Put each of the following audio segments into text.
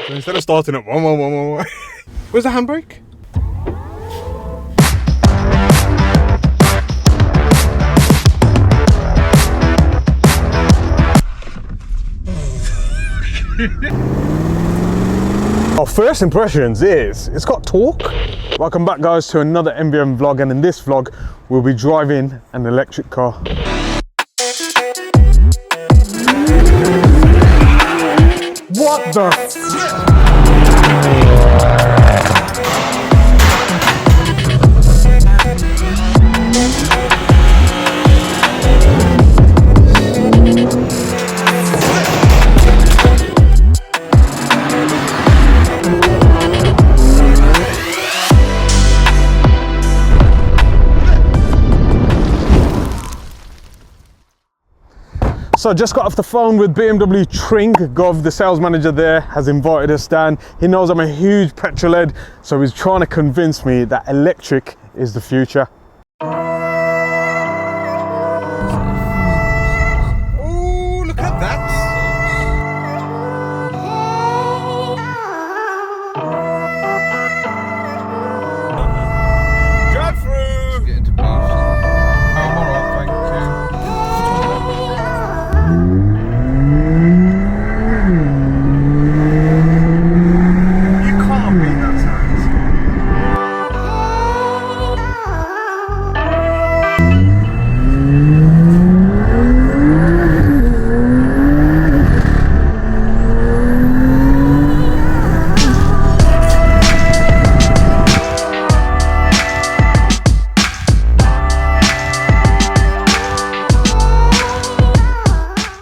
So instead of starting at 1, 1, 1, 1, 1. Where's the handbrake? Our first impressions is it's got torque. Welcome back, guys, to another MVM vlog, and in this vlog we'll be driving an electric car. What the? So I just got off the phone with BMW Tring. Gov, the sales manager there, has invited us down. He knows I'm a huge petrol head, so he's trying to convince me that electric is the future. Oh, look at that. Drive through. Get into position. I'm alright, thank you.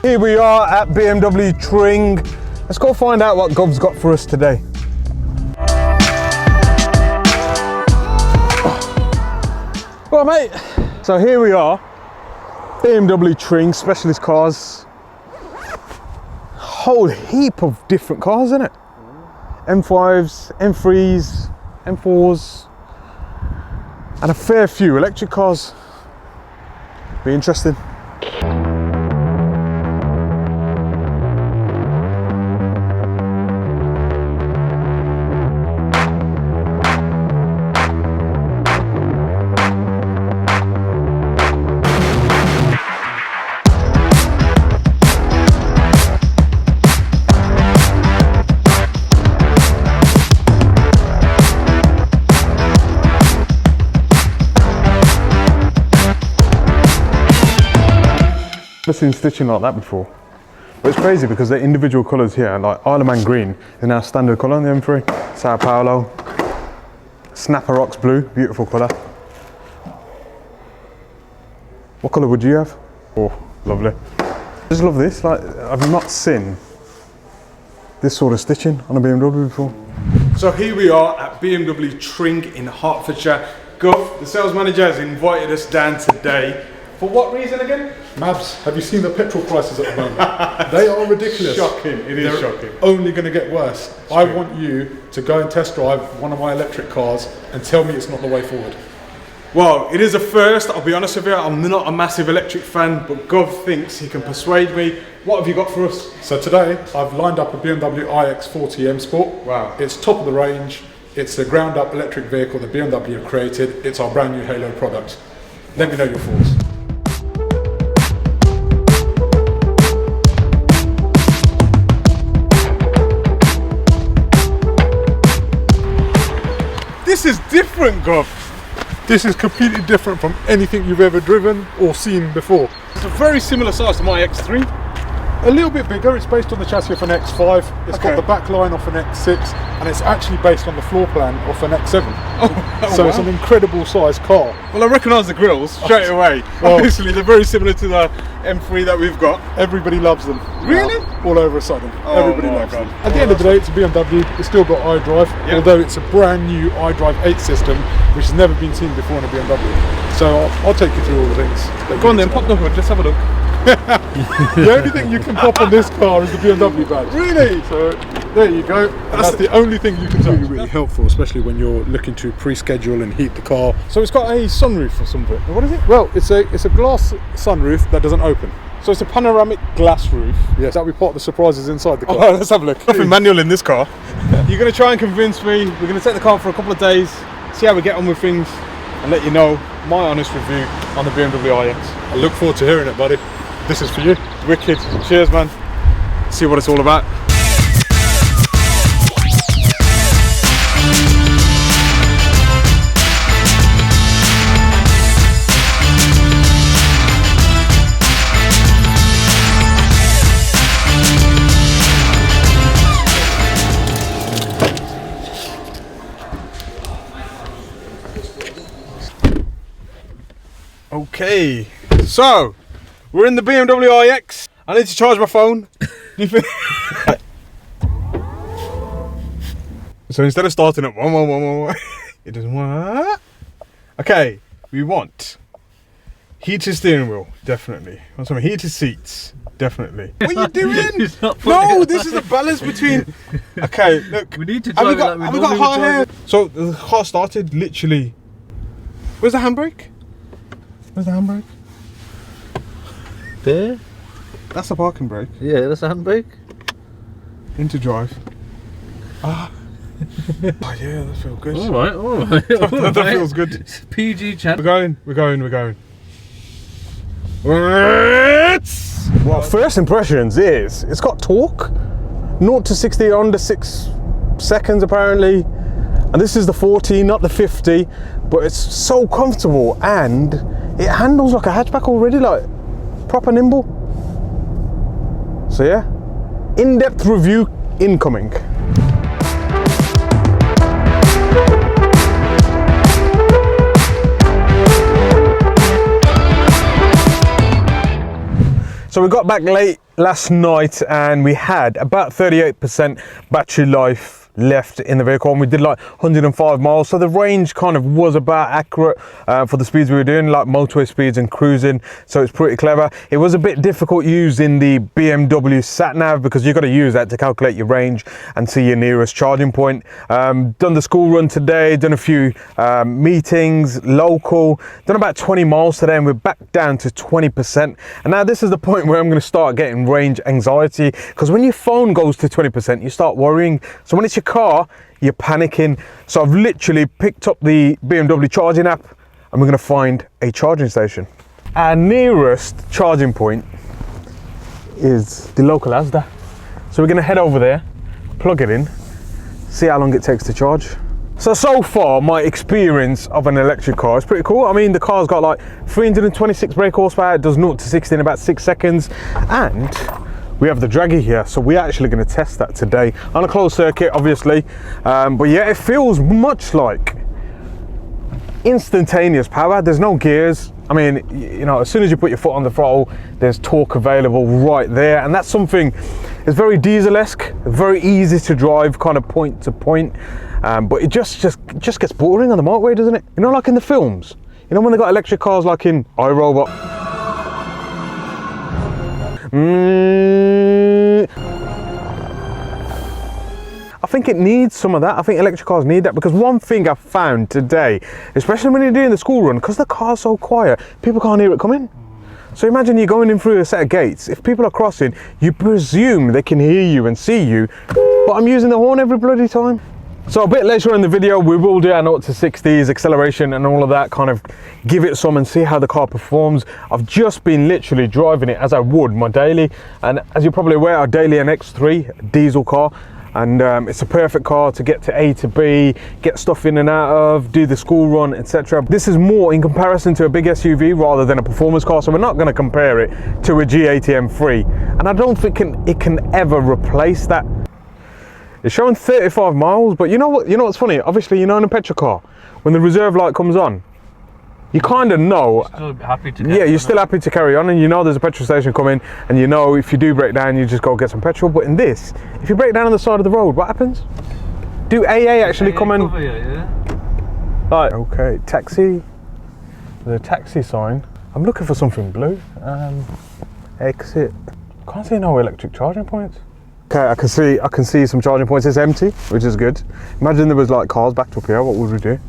Here we are at BMW Tring. Let's go find out what Gov's got for us today. Well, mate, so here we are, BMW Tring, specialist cars. Whole heap of different cars, isn't it? M5s, M3s, M4s, and a fair few electric cars. Be interesting. I've seen stitching like that before, but it's crazy because they're individual colours here. Like Isle of Man green is now standard colour on the M3. Sao Paulo, Snapper Rocks blue, beautiful colour. What colour would you have? Oh, lovely. I just love this. Like, I've not seen this sort of stitching on a BMW before. So here we are at BMW Tring in Hertfordshire. Gov, the sales manager, has invited us down today. For what reason again? Mabs, have you seen the petrol prices at the moment? They are ridiculous. Shocking, it is shocking. Only going to get worse. I want you to go and test drive one of my electric cars and tell me it's not the way forward. Well, it is a first, I'll be honest with you. I'm not a massive electric fan, but Gov thinks he can persuade me. What have you got for us? So today, I've lined up a BMW iX40 M Sport. Wow. It's top of the range. It's a ground up electric vehicle that BMW have created. It's our brand new Halo product. Let me know your thoughts. This is different, Gov. This is completely different from anything you've ever driven or seen before. It's a very similar size to my X3. A little bit bigger. It's based on the chassis of an X5. It's got the back line off an X6, and it's actually based on the floor plan of an X7. So wow. It's an incredible size car. Well, I recognise the grills straight away. Well, obviously, they're very similar to the M3 that we've got. Everybody loves them. Really? All over a sudden. Everybody loves them. At the end of the day, it's a BMW. It's still got iDrive, although it's a brand new iDrive 8 system, which has never been seen before in a BMW. So I'll take you through all the things. Go on then, pop the hood. Let's have a look. The only thing you can pop on this car is the BMW badge. Really? So there you go. That's the only thing you can do. Really helpful, especially when you're looking to pre-schedule and heat the car. So it's got a sunroof or something. What is it? Well, it's a glass sunroof that doesn't open. So it's a panoramic glass roof. Yes, that'll be part of the surprises inside the car. Oh, let's have a look. Nothing manual in this car. you're going to try and convince me. We're going to take the car for a couple of days, see how we get on with things, and let you know my honest review on the BMW iX. I look forward to hearing it, buddy. This is for you. Wicked. Cheers, man. See what it's all about. Okay, so we're in the BMW iX. I need to charge my phone. So instead of starting at 11111, it doesn't work. Okay, we want heated steering wheel, definitely. Want some heated seats, definitely. What are you doing? No, this is the balance between. Okay, look. We need to drive have we got hot air? So the car started literally. Where's the handbrake? Where's the handbrake? There? That's the parking brake. Yeah, that's a handbrake. Into drive. Ah. Oh yeah, that feels good. Alright, alright. That feels good. It's PG chat. We're going. Well, first impressions is it's got torque. 0 to 60 under 6 seconds apparently. And this is the 40, not the 50. But it's so comfortable and it handles like a hatchback already, like proper nimble. So yeah, in-depth review incoming. So we got back late last night and we had about 38% battery life left in the vehicle, and we did like 105 miles, so the range kind of was about accurate for the speeds we were doing, like motorway speeds and cruising, so it's pretty clever. It was a bit difficult using the BMW sat nav because you've got to use that to calculate your range and see your nearest charging point. Done the school run today, done a few meetings local, done about 20 miles today, and we're back down to 20%. And now this is the point where I'm going to start getting range anxiety, because when your phone goes to 20% you start worrying. So when it's your car, you're panicking. So I've literally picked up the BMW charging app and we're going to find a charging station. Our nearest charging point is the local Asda, so we're going to head over there, plug it in, see how long it takes to charge. So far my experience of an electric car is pretty cool. I mean, the car's got like 326 brake horsepower, it does 0 to 60 in about 6 seconds, and we have the Draggy here, so we're actually going to test that today on a closed circuit, obviously. But yeah, it feels much like instantaneous power. There's no gears. I mean, you know, as soon as you put your foot on the throttle, there's torque available right there, and that's something. It's very diesel-esque, very easy to drive, kind of point to point. But it just gets boring on the motorway, doesn't it? You know, like in the films. You know when they got electric cars, like in iRobot. I think it needs some of that. I think electric cars need that, because one thing I've found today, especially when you're doing the school run, because the car's so quiet, people can't hear it coming. So imagine you're going in through a set of gates. If people are crossing, you presume they can hear you and see you, but I'm using the horn every bloody time. So a bit later in the video, we will do our 0 to 60s, acceleration and all of that, kind of give it some and see how the car performs. I've just been literally driving it as I would my daily, and as you're probably aware, our daily an X3, a diesel car, and it's a perfect car to get to A to B, get stuff in and out of, do the school run, etc. This is more in comparison to a big SUV rather than a performance car, so we're not going to compare it to a G80 M3, and I don't think it can ever replace that. It's showing 35 miles, but you know what's funny? Obviously, you know, in a petrol car, when the reserve light comes on, you kind of know. Still happy to you're still happy to carry on, and you know there's a petrol station coming, and you know if you do break down, you just go get some petrol. But in this, if you break down on the side of the road, what happens? Do AA actually come and? Right. Okay, taxi. There's a taxi sign. I'm looking for something blue. Exit. Can't see no electric charging points. Okay, I can see some charging points. It's empty, which is good. Imagine there was like cars backed up here. What would we do?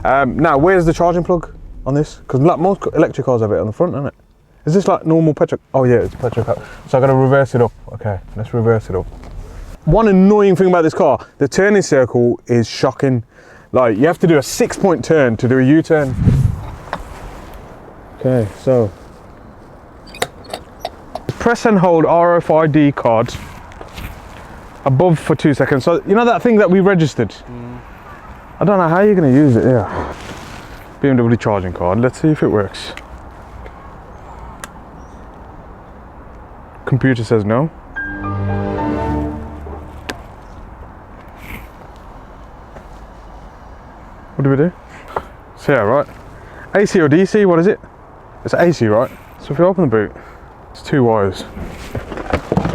Now, where's the charging plug on this? Because like most electric cars have it on the front, isn't it? Is this like normal petrol? Oh yeah, it's petrol car. So I got to reverse it up. Okay, let's reverse it up. one annoying thing about this car, the turning circle is shocking. Like, you have to do a 6-point turn to do a U-turn. Okay, so press and hold RFID card above for 2 seconds. So you know that thing that we registered? I don't know how you're going to use it. Yeah, BMW charging card. Let's see if it works. Computer says no. What do we do? So yeah, right. AC or DC, what is it? It's AC, right? So if you open the boot, it's 2 wires.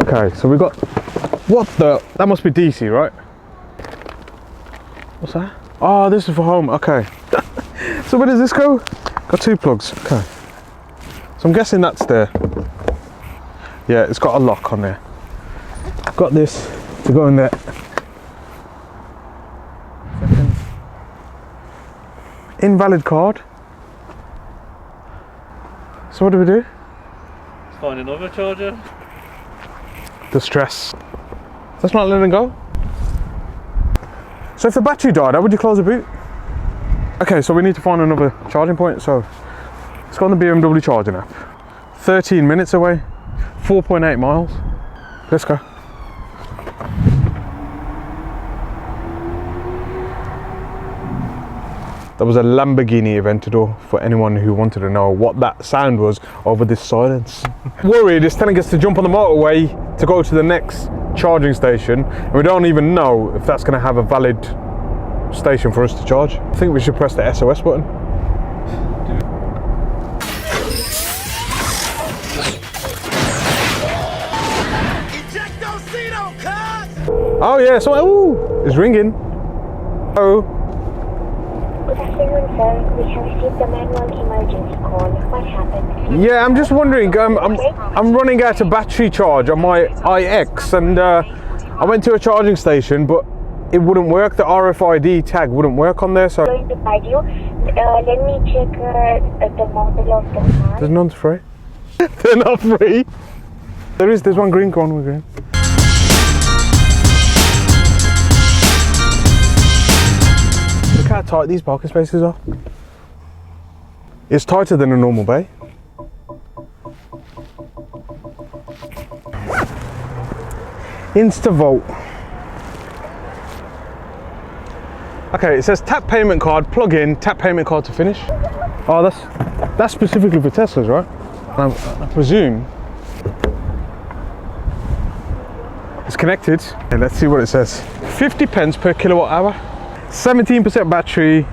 Okay, so we got, what the, that must be DC, right? What's that? Oh, this is for home, okay. So where does this go? Got 2 plugs, okay. So I'm guessing that's there. Yeah, it's got a lock on there. Got this to go in there. Second. Invalid card. So what do we do? Find another charger. The stress. That's not letting go. So if the battery died, how would you close the boot? Okay, so we need to find another charging point. So let's go on the BMW charging app. 13 minutes away, 4.8 miles. Let's go. That was a Lamborghini Aventador, for anyone who wanted to know what that sound was over this silence. Worried is telling us to jump on the motorway to go to the next charging station, and we don't even know if that's going to have a valid station for us to charge. I think we should press the SOS button. Oh yeah, so ooh, it's ringing. Oh. Good afternoon, sir. We have received a manual emergency call. What happened? Yeah, I'm just wondering. I'm running out of battery charge on my iX, and I went to a charging station, but it wouldn't work. The RFID tag wouldn't work on there. So I'm going to guide you. Let me check the model of the car. there's none free. They're not free. There's one green one with green. Look how tight these parking spaces are. It's tighter than a normal bay. InstaVolt. Okay, it says tap payment card, plug in, tap payment card to finish. Oh, that's specifically for Teslas, right? I presume it's connected. Okay, let's see what it says. 50 pence per kilowatt hour, 17% battery,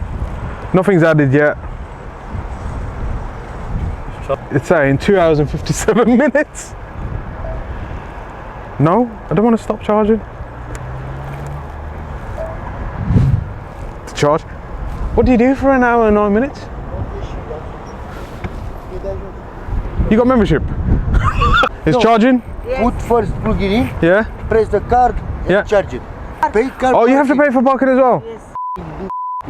nothing's added yet. It's saying 2 hours and 57 minutes. No, I don't want to stop charging. To charge. What do you do for an hour and 9 minutes? You got membership? It's No. charging? Put first plug it in, Yeah? press the card, and Yeah. charge it. Pay card. Oh, you have to pay for parking as well?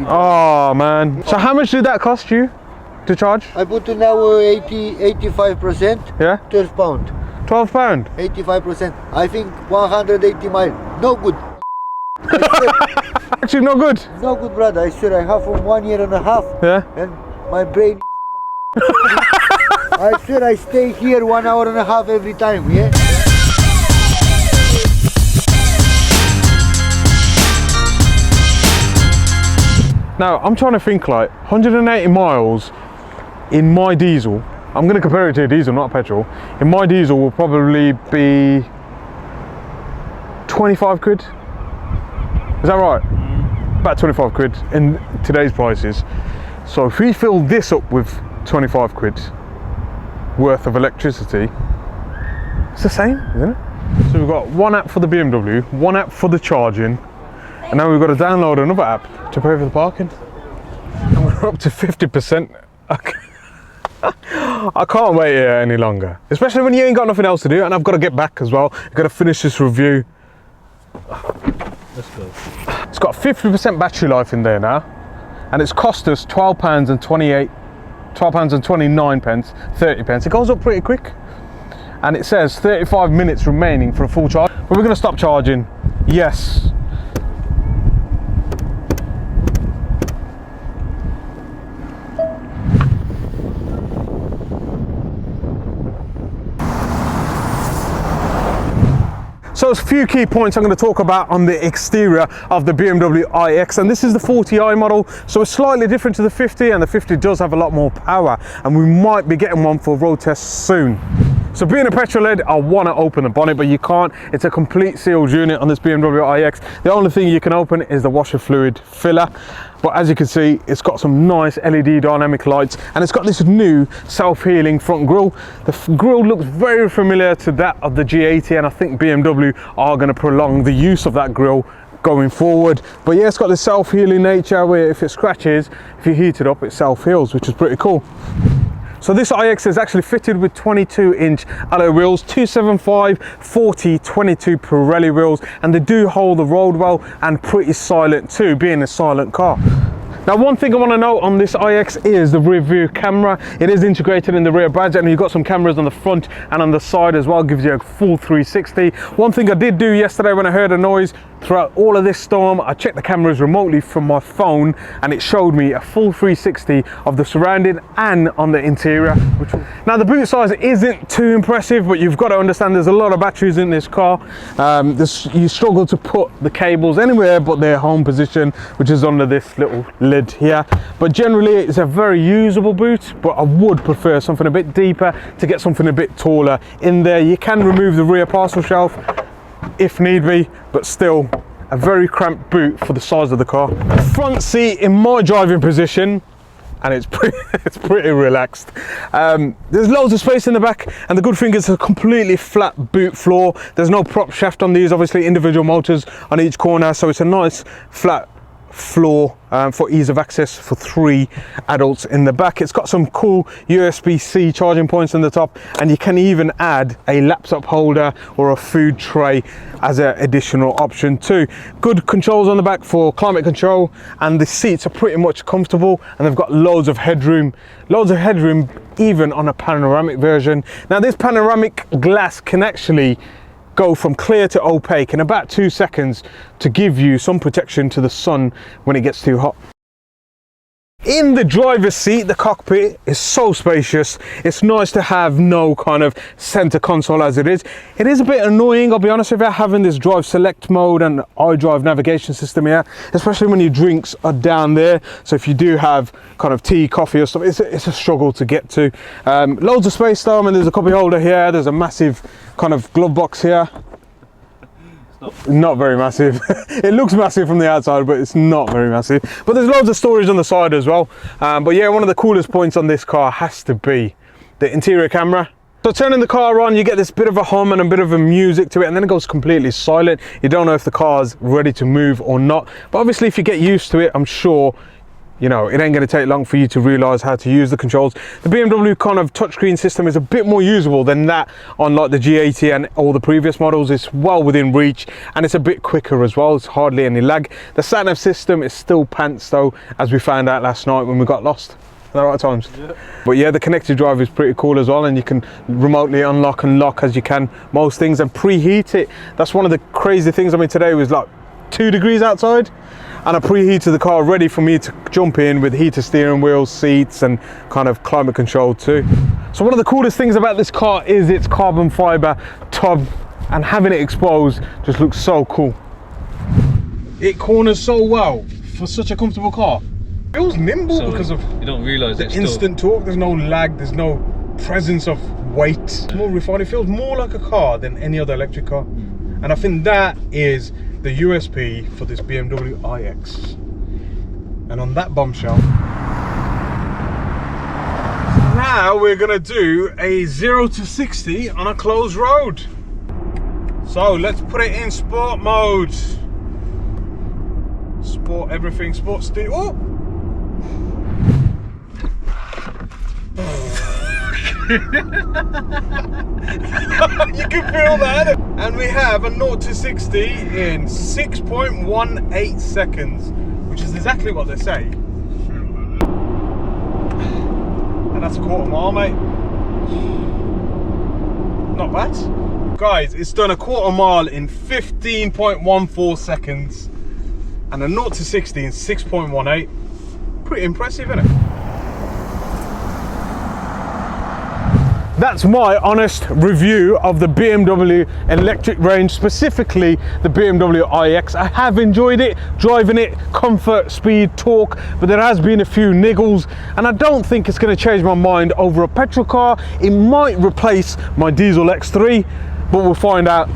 Oh man. So how much did that cost you to charge? I put in now 85%, Yeah? £12. £12? 85%. I think 180 miles. No good. Actually not good. No good, brother. I swear I have for 1 year and a half, Yeah? and my brain. I swear I stay here 1 hour and a half every time. Yeah. Now I'm trying to think, like 180 miles in my diesel. I'm going to compare it to a diesel, not a petrol. In my diesel will probably be 25 quid. Is that right? About 25 quid in today's prices. So if we fill this up with 25 quid worth of electricity, it's the same, isn't it? So we've got one app for the BMW, one app for the charging, and now we've got to download another app to pay for the parking. And we're up to 50%. I can't wait here any longer, especially when you ain't got nothing else to do, and I've got to get back as well. I've got to finish this review. Let's go. It's got 50% battery life in there now, and it's cost us £12 and 29 pence, 30 pence. It goes up pretty quick, and it says 35 minutes remaining for a full charge. But we're going to stop charging Yes. So there's a few key points I'm going to talk about on the exterior of the BMW iX, and this is the 40i model, so it's slightly different to the 50, and the 50 does have a lot more power, and we might be getting one for road tests soon. So being a petrol head, I want to open the bonnet, but you can't. It's a complete sealed unit on this BMW iX. The only thing you can open is the washer fluid filler. But as you can see, it's got some nice LED dynamic lights, and it's got this new self-healing front grille. The grille looks very familiar to that of the G80, and I think BMW are going to prolong the use of that grille going forward. But yeah, it's got this self-healing nature where if it scratches, if you heat it up, it self-heals, which is pretty cool. So this iX is actually fitted with 22-inch alloy wheels, 275 40 22 Pirelli wheels, and they do hold the road well and pretty silent too, being a silent car. Now, one thing I want to note on this iX is the rear view camera. It is integrated in the rear badge, and you've got some cameras on the front and on the side as well, gives you a full 360. One thing I did do yesterday when I heard a noise throughout all of this storm, I checked the cameras remotely from my phone, and it showed me a full 360 of the surrounding and on the interior. Now, the boot size isn't too impressive, but you've got to understand there's a lot of batteries in this car. You struggle to put the cables anywhere but their home position, which is under this little lid here. But generally it's a very usable boot, but I would prefer something a bit deeper to get something a bit taller in there. You can remove the rear parcel shelf if need be, but still a very cramped boot for the size of the car. Front seat in my driving position, and it's pretty relaxed. There's loads of space in the back, and the good thing is it's a completely flat boot floor. There's no prop shaft on these, obviously individual motors on each corner, so it's a nice flat floor for ease of access for 3 adults in the back. It's got some cool USB-C charging points in the top, and you can even add a laptop holder or a food tray as an additional option too. Good controls on the back for climate control, and the seats are pretty much comfortable, and they've got loads of headroom even on a panoramic version. Now, this panoramic glass can actually go from clear to opaque in about 2 seconds to give you some protection to the sun when it gets too hot. In the driver's seat, the cockpit is so spacious. It's nice to have no kind of center console as it is. It is a bit annoying, I'll be honest with you, having this drive select mode and iDrive navigation system here, especially when your drinks are down there. So if you do have kind of tea, coffee or stuff, it's a struggle to get to. Loads of space though. I mean, there's a copy holder here. There's a massive kind of glove box here. Not very massive. It looks massive from the outside, but it's not very massive. But there's loads of storage on the side as well. But yeah, one of the coolest points on this car has to be the interior camera. So turning the car on, you get this bit of a hum and a bit of a music to it, and then it goes completely silent. You don't know if the car's ready to move or not. But obviously if you get used to it, I'm sure you know, it ain't going to take long for you to realize how to use the controls. The BMW kind of touchscreen system is a bit more usable than that on like the G80 and all the previous models. It's well within reach, and it's a bit quicker as well. It's hardly any lag. The sat-nav system is still pants though, as we found out last night when we got lost. At the right times. Yeah. But yeah, the connected drive is pretty cool as well, and you can remotely unlock and lock as you can most things and preheat it. That's one of the crazy things. I mean, today was like 2 degrees outside, and I preheated the car ready for me to jump in with heated steering wheel, seats, and kind of climate control too. So one of the coolest things about this car is its carbon fiber tub, and having it exposed just looks so cool. It corners so well for such a comfortable car. It feels nimble because of you don't realize the instant torque. There's no lag, there's no presence of weight. It's more refined. It feels more like a car than any other electric car. And I think that is the USP for this BMW iX. And on that bombshell, now we're gonna do a 0 to 60 on a closed road. So let's put it in sport mode. Sport everything, sport steer. Oh! You can feel that. And we have a 0 to 60 in 6.18 seconds, which is exactly what they say. And that's a quarter mile, mate. Not bad. Guys, it's done a quarter mile in 15.14 seconds and a 0 to 60 in 6.18. Pretty impressive, isn't it? That's my honest review of the BMW electric range, specifically the BMW iX. I have enjoyed it, driving it, comfort, speed, torque, but there has been a few niggles, and I don't think it's going to change my mind over a petrol car. It might replace my diesel X3, but we'll find out